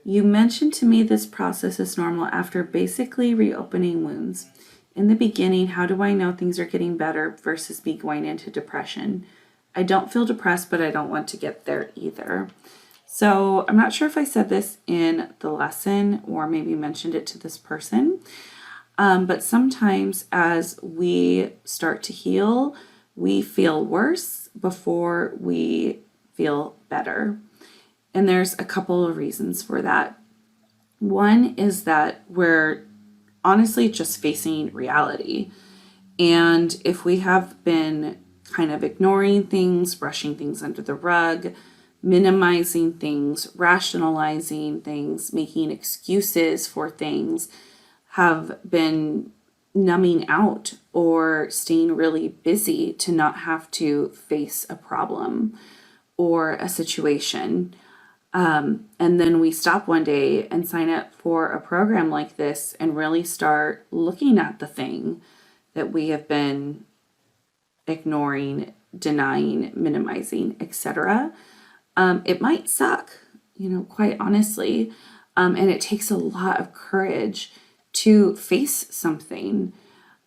You mentioned to me this process is normal after basically reopening wounds. In the beginning, how do I know things are getting better versus me going into depression? I don't feel depressed, but I don't want to get there either. So I'm not sure if I said this in the lesson or maybe mentioned it to this person, but sometimes as we start to heal, we feel worse before we feel better. And there's a couple of reasons for that. One is that we're honestly just facing reality. And if we have been kind of ignoring things, brushing things under the rug, minimizing things, rationalizing things, making excuses for things, have been numbing out or staying really busy to not have to face a problem or a situation. And then we stop one day and sign up for a program like this and really start looking at the thing that we have been ignoring, denying, minimizing, etc. It might suck, quite honestly. And it takes a lot of courage to face something,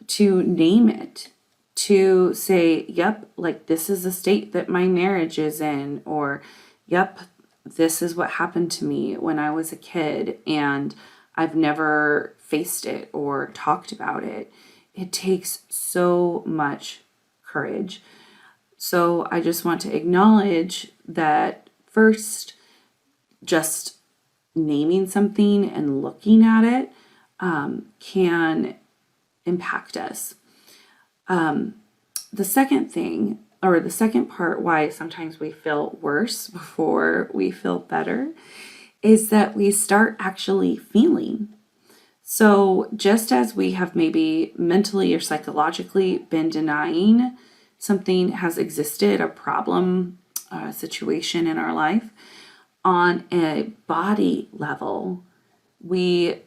to name it, to say, yep, like this is the state that my marriage is in, or yep, this is what happened to me when I was a kid and I've never faced it or talked about it. It takes so much courage. So I just want to acknowledge that first, just naming something and looking at it can impact us. The second thing, or the second part why sometimes we feel worse before we feel better, is that we start actually feeling. So just as we have maybe mentally or psychologically been denying something has existed, a problem, a situation in our life, on a body level, we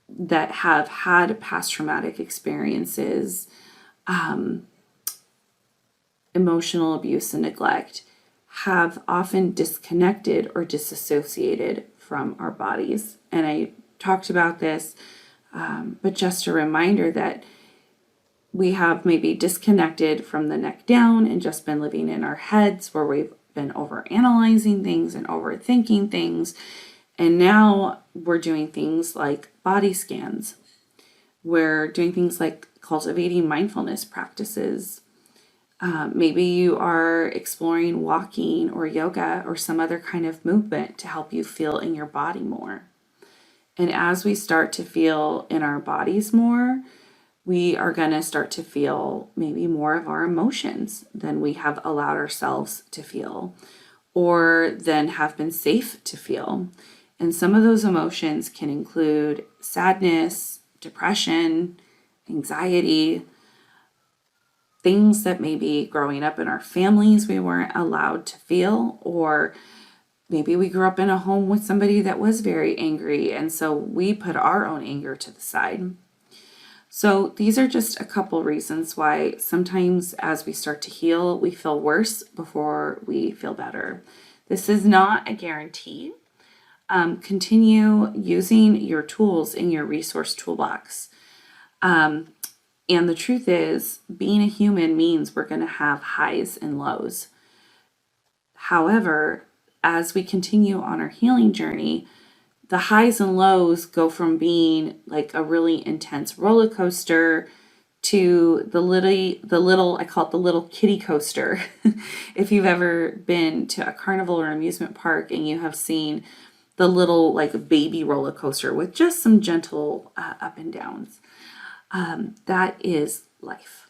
that have had past traumatic experiences, emotional abuse and neglect, have often disconnected or disassociated from our bodies. And I talked about this, but just a reminder that we have maybe disconnected from the neck down and just been living in our heads where we've been overanalyzing things and overthinking things. And now we're doing things like body scans. We're doing things like cultivating mindfulness practices. Maybe you are exploring walking or yoga or some other kind of movement to help you feel in your body more. And as we start to feel in our bodies more, we are going to start to feel maybe more of our emotions than we have allowed ourselves to feel or than have been safe to feel. And some of those emotions can include sadness, depression, anxiety, things that maybe growing up in our families we weren't allowed to feel, or maybe we grew up in a home with somebody that was very angry, and so we put our own anger to the side. So these are just a couple reasons why sometimes as we start to heal, we feel worse before we feel better. This is not a guarantee. Continue using your tools in your resource toolbox. And the truth is, being a human means we're going to have highs and lows. However, as we continue on our healing journey, the highs and lows go from being like a really intense roller coaster to the little, I call it the little kiddie coaster. If you've ever been to a carnival or amusement park and you have seen the little like baby roller coaster with just some gentle up and downs. That is life.